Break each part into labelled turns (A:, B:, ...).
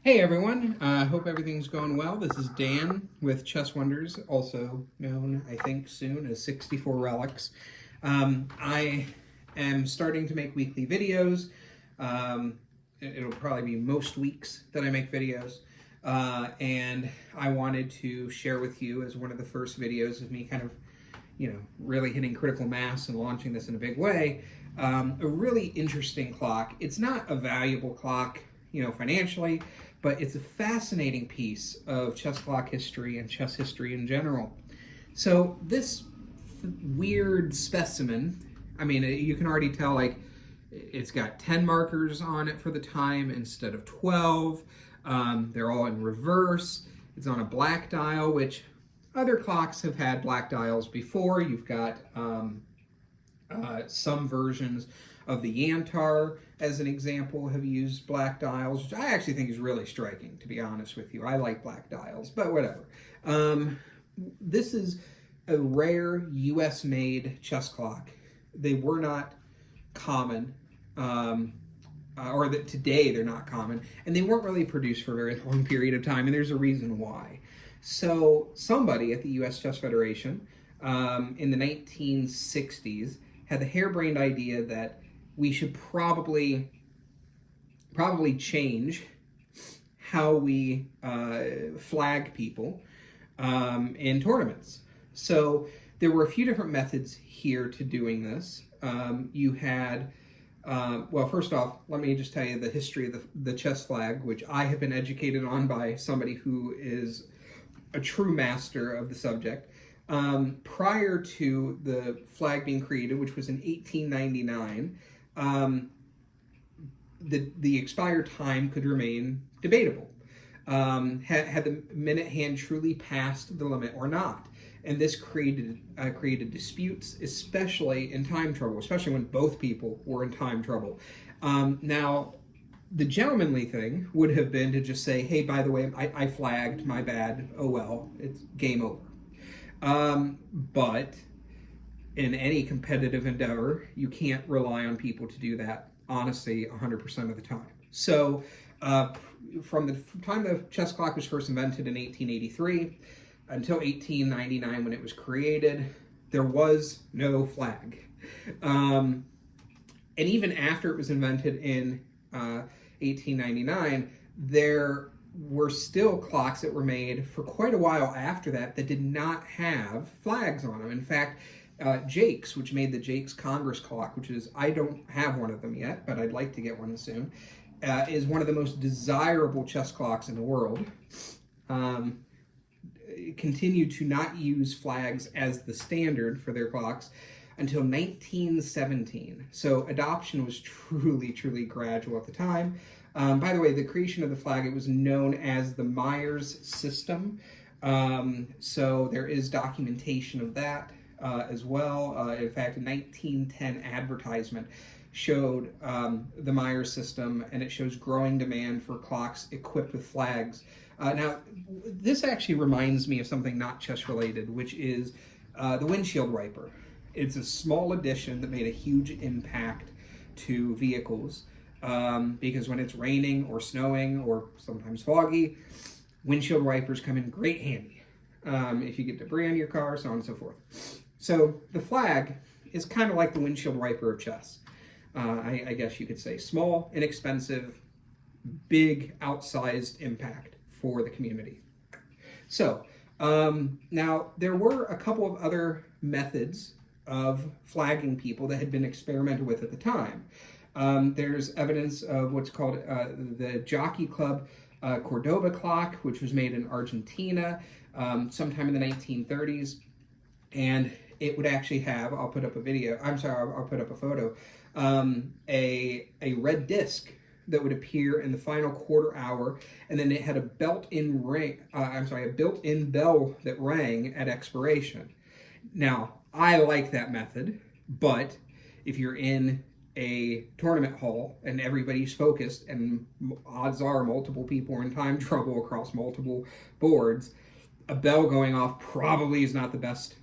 A: Hey everyone, hope everything's going well. This is Dan with Chess Wonders, also known, I think, soon as 64 Relics. I am starting to make weekly videos. It'll probably be most weeks that I make videos. And I wanted to share with you as one of the first videos of me kind of, really hitting critical mass and launching this in a big way, a really interesting clock. It's not a valuable clock, financially, but it's a fascinating piece of chess clock history and chess history in general. So this weird specimen, I mean, you can already tell, like, it's got 10 markers on it for the time instead of 12. They're all in reverse. It's on a black dial, which other clocks have had black dials before. You've got some versions of the Yantar, as an example, have used black dials, which I actually think is really striking, to be honest with you. I like black dials, but whatever. This is a rare US-made chess clock. They were not common, or that today they're not common, and they weren't really produced for a very long period of time, and there's a reason why. So somebody at the US Chess Federation in the 1960s had the harebrained idea that we should probably change how we flag people in tournaments. So there were a few different methods here to doing this. You had, well, first off, let me just tell you the history of the chess flag, which I have been educated on by somebody who is a true master of the subject. Prior to the flag being created, which was in 1899, the expired time could remain debatable. Had the minute hand truly passed the limit or not? And this created disputes, especially in time trouble, especially when both people were in time trouble. Now, the gentlemanly thing would have been to just say, hey, by the way, I flagged, my bad, oh well, it's game over. But in any competitive endeavor, you can't rely on people to do that, honestly, 100% of the time. So from the time the chess clock was first invented in 1883 until 1899 when it was created, there was no flag. And even after it was invented in 1899, there were still clocks that were made for quite a while after that that did not have flags on them. In fact, Jake's, which made the Jake's Congress clock, which is, I don't have one of them yet, but I'd like to get one soon, is one of the most desirable chess clocks in the world. Continued to not use flags as the standard for their clocks until 1917. So adoption was truly, truly gradual at the time. By the way, the creation of the flag, it was known as the Myers system. So there is documentation of that as well. In fact, a 1910 advertisement showed the Myers system, and it shows growing demand for clocks equipped with flags. Now, this actually reminds me of something not chess related, which is the windshield wiper. It's a small addition that made a huge impact to vehicles. Because when it's raining or snowing or sometimes foggy, windshield wipers come in great handy if you get debris on your car, so on and so forth. So the flag is kind of like the windshield wiper of chess. I guess you could say small, inexpensive, big, outsized impact for the community. So now there were a couple of other methods of flagging people that had been experimented with at the time. There's evidence of what's called the Jockey Club Cordoba clock, which was made in Argentina sometime in the 1930s. And it would actually have, I'll put up a photo, a red disc that would appear in the final quarter hour, and then it had a built-in bell that rang at expiration. Now, I like that method, but if you're in a tournament hall and everybody's focused and odds are multiple people are in time trouble across multiple boards, a bell going off probably is not the best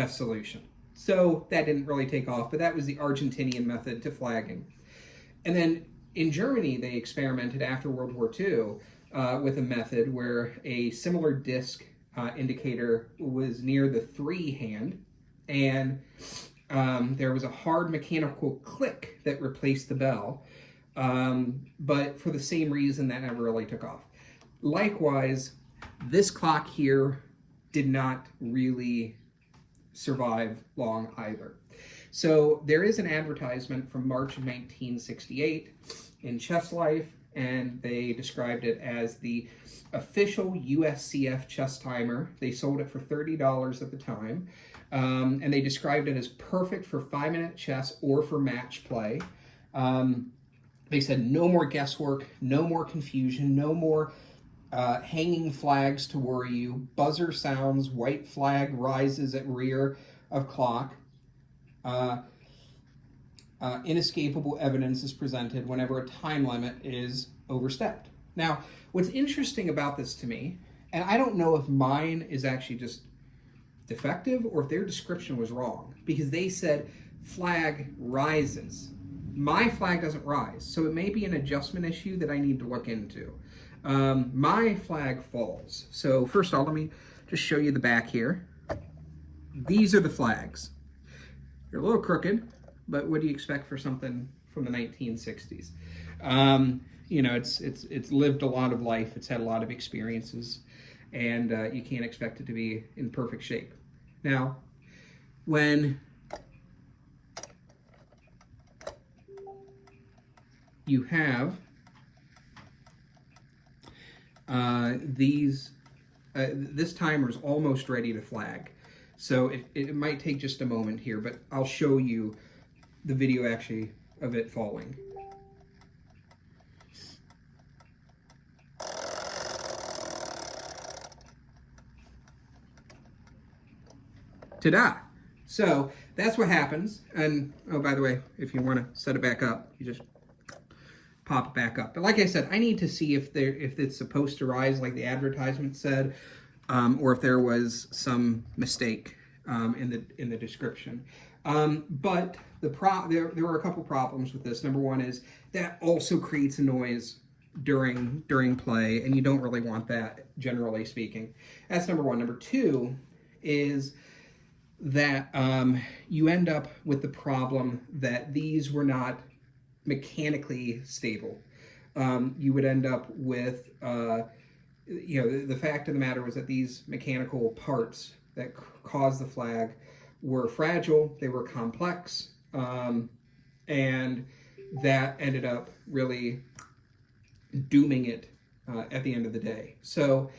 A: solution. So that didn't really take off, but that was the Argentinian method to flagging. And then in Germany, they experimented after World War II with a method where a similar disc indicator was near the 3 hand, and there was a hard mechanical click that replaced the bell, but for the same reason that never really took off. Likewise, this clock here did not really survive long either. So there is an advertisement from March of 1968 in Chess Life, and they described it as the official USCF chess timer. They sold it for $30 at the time, and they described it as perfect for 5-minute chess or for match play. They said no more guesswork, no more confusion, no more hanging flags to worry you. Buzzer sounds, white flag rises at rear of clock. Inescapable evidence is presented whenever a time limit is overstepped. Now, what's interesting about this to me, and I don't know if mine is actually just defective or if their description was wrong, because they said flag rises. My flag doesn't rise, so it may be an adjustment issue that I need to look into. My flag falls. So first of all, let me just show you the back here. These are the flags. They're a little crooked, but what do you expect for something from the 1960s? You know, it's lived a lot of life. It's had a lot of experiences, and you can't expect it to be in perfect shape. Now, when you have this timer is almost ready to flag. So it might take just a moment here, but I'll show you the video actually of it falling. Ta-da! So that's what happens. And oh, by the way, if you want to set it back up, you just pop it back up. But like I said, I need to see if it's supposed to rise like the advertisement said, or if there was some mistake in the description. But there were a couple problems with this. Number one is that also creates a noise during play, and you don't really want that, generally speaking. That's number one. Number two is that you end up with the problem that these were not mechanically stable. You would end up with, you know, the fact of the matter was that these mechanical parts that caused the flag were fragile, they were complex, and that ended up really dooming it at the end of the day. So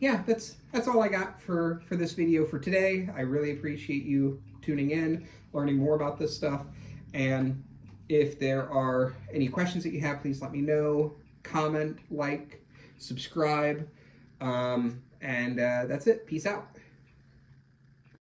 A: yeah, that's all I got for this video for today. I really appreciate you tuning in, learning more about this stuff, and if there are any questions that you have, please let me know. Comment, like, subscribe, and that's it. Peace out.